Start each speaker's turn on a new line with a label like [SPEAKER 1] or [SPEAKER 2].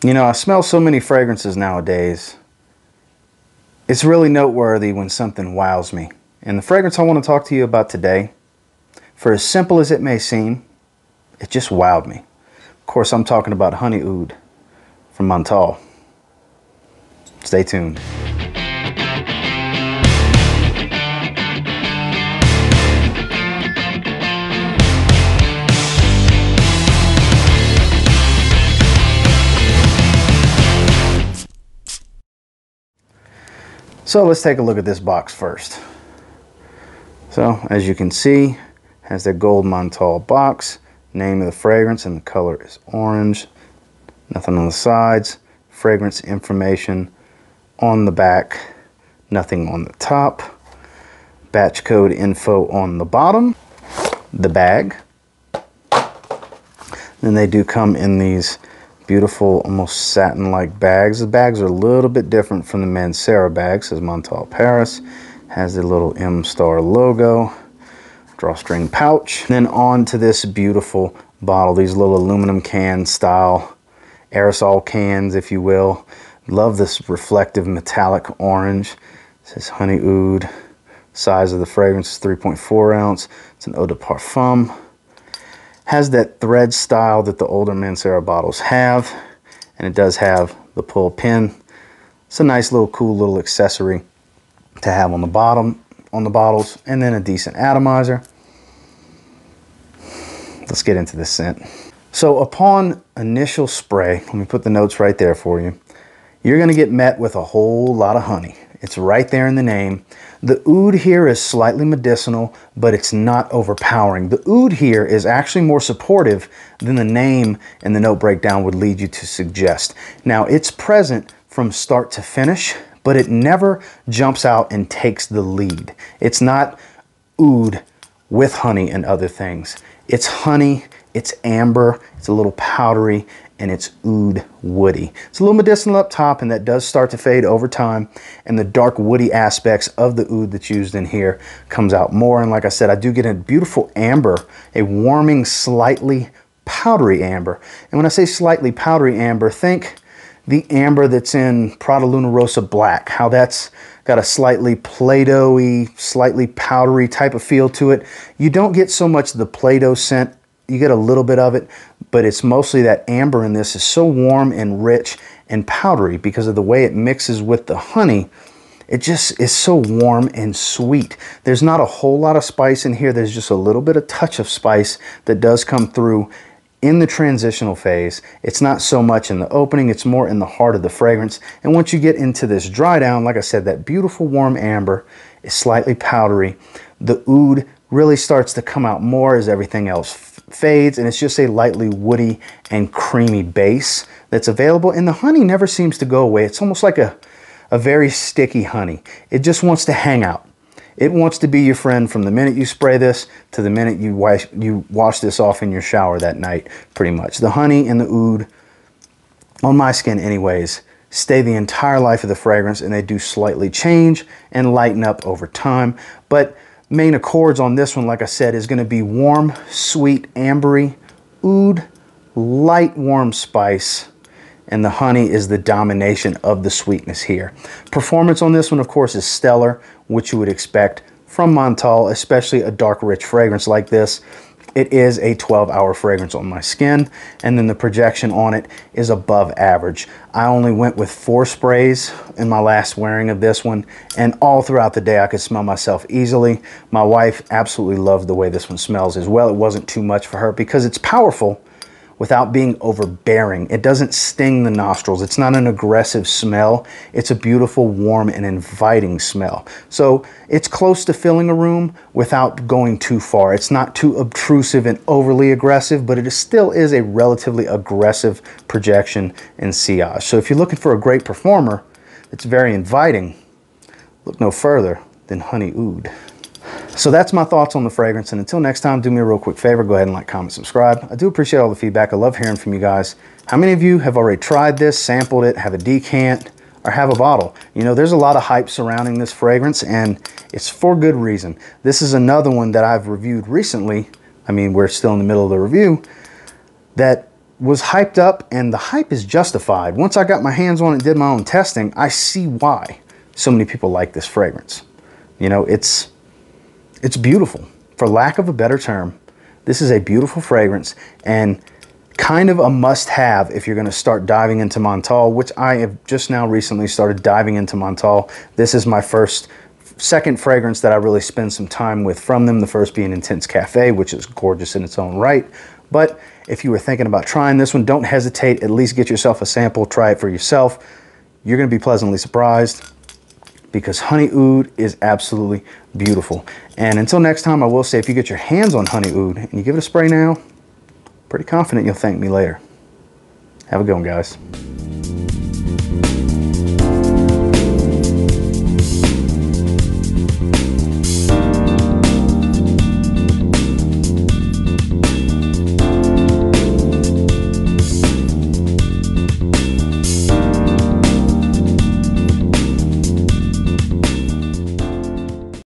[SPEAKER 1] You know, I smell so many fragrances nowadays. It's really noteworthy when something wows me. And the fragrance I want to talk to you about today, for as simple as it may seem, it just wowed me. Of course, I'm talking about Honey Oud from Montale. Stay tuned. So let's take a look at this box first. So as you can see, has the gold Montale box, name of the fragrance, and the color is orange. Nothing on the sides, fragrance information on the back, nothing on the top. Batch code info on the bottom, the bag. Then they do come in these beautiful, almost satin-like bags. The bags are a little bit different from the Mancera bag. Says Montale Paris. Has the little M-Star logo. Drawstring pouch. Then on to this beautiful bottle. These little aluminum can style aerosol cans, if you will. Love this reflective metallic orange. It says Honey Oud. Size of the fragrance is 3.4 ounce. It's an eau de parfum. Has that thread style that the older Mancera bottles have, and it does have the pull pin. It's a nice little cool little accessory to have on the bottom on the bottles, and then a decent atomizer. Let's get into this scent. So upon initial spray, let me put the notes right there for you. You're going to get met with a whole lot of honey. It's right there in the name. The oud here is slightly medicinal, but it's not overpowering. The oud here is actually more supportive than the name and the note breakdown would lead you to suggest. Now, it's present from start to finish, but it never jumps out and takes the lead. It's not oud with honey and other things. It's honey, it's amber, it's a little powdery, and it's oud woody. It's a little medicinal up top, and that does start to fade over time, and the dark woody aspects of the oud that's used in here comes out more. And like I said, I do get a beautiful amber, a warming, slightly powdery amber. And when I say slightly powdery amber, think the amber that's in Prada Luna Rossa Black, how that's got a slightly Play-Doh-y, slightly powdery type of feel to it. You don't get so much of the Play-Doh scent. You get a little bit of it, but it's mostly that amber in this is so warm and rich and powdery because of the way it mixes with the honey. It just is so warm and sweet. There's not a whole lot of spice in here. There's just a little bit of touch of spice that does come through in the transitional phase. It's not so much in the opening, it's more in the heart of the fragrance. And once you get into this dry down, like I said, that beautiful warm amber is slightly powdery. The oud really starts to come out more as everything else fades, and it's just a lightly woody and creamy base that's available, and the honey never seems to go away. It's almost like a very sticky honey. It just wants to hang out. It wants to be your friend from the minute you spray this to the minute you wash this off in your shower that night, pretty much. The honey and the oud, on my skin anyways, stay the entire life of the fragrance, and they do slightly change and lighten up over time. But main accords on this one, like I said, is going to be warm, sweet, ambery, oud, light warm spice, and the honey is the domination of the sweetness here. Performance on this one, of course, is stellar, which you would expect from Montale, especially a dark, rich fragrance like this. It is a 12-hour fragrance on my skin, and then the projection on it is above average. I only went with 4 sprays in my last wearing of this one, and all throughout the day I could smell myself easily. My wife absolutely loved the way this one smells as well. It wasn't too much for her because it's powerful without being overbearing. It doesn't sting the nostrils. It's not an aggressive smell. It's a beautiful, warm, and inviting smell. So it's close to filling a room without going too far. It's not too obtrusive and overly aggressive, but it still is a relatively aggressive projection and sillage. So if you're looking for a great performer that's very inviting, look no further than Honey Oud. So that's my thoughts on the fragrance, and until next time, do me a real quick favor, go ahead and like, comment, subscribe. I do appreciate all the feedback. I love hearing from you guys. How many of you have already tried this, sampled it, have a decant, or have a bottle? You know, there's a lot of hype surrounding this fragrance, and it's for good reason. This is another one that I've reviewed recently. I mean, we're still in the middle of the review, that was hyped up, and the hype is justified. Once I got my hands on it and did my own testing, I see why so many people like this fragrance. You know, it's beautiful. For lack of a better term, this is a beautiful fragrance and kind of a must-have if you're going to start diving into Montale, which I have just now recently started diving into Montale. This is my second fragrance that I really spend some time with from them, the first being Intense Cafe, which is gorgeous in its own right. But if you were thinking about trying this one, don't hesitate. At least get yourself a sample, try it for yourself. You're going to be pleasantly surprised because Honey Oud is absolutely beautiful. And until next time, I will say if you get your hands on Honey Oud and you give it a spray now, pretty confident you'll thank me later. Have a good one, guys.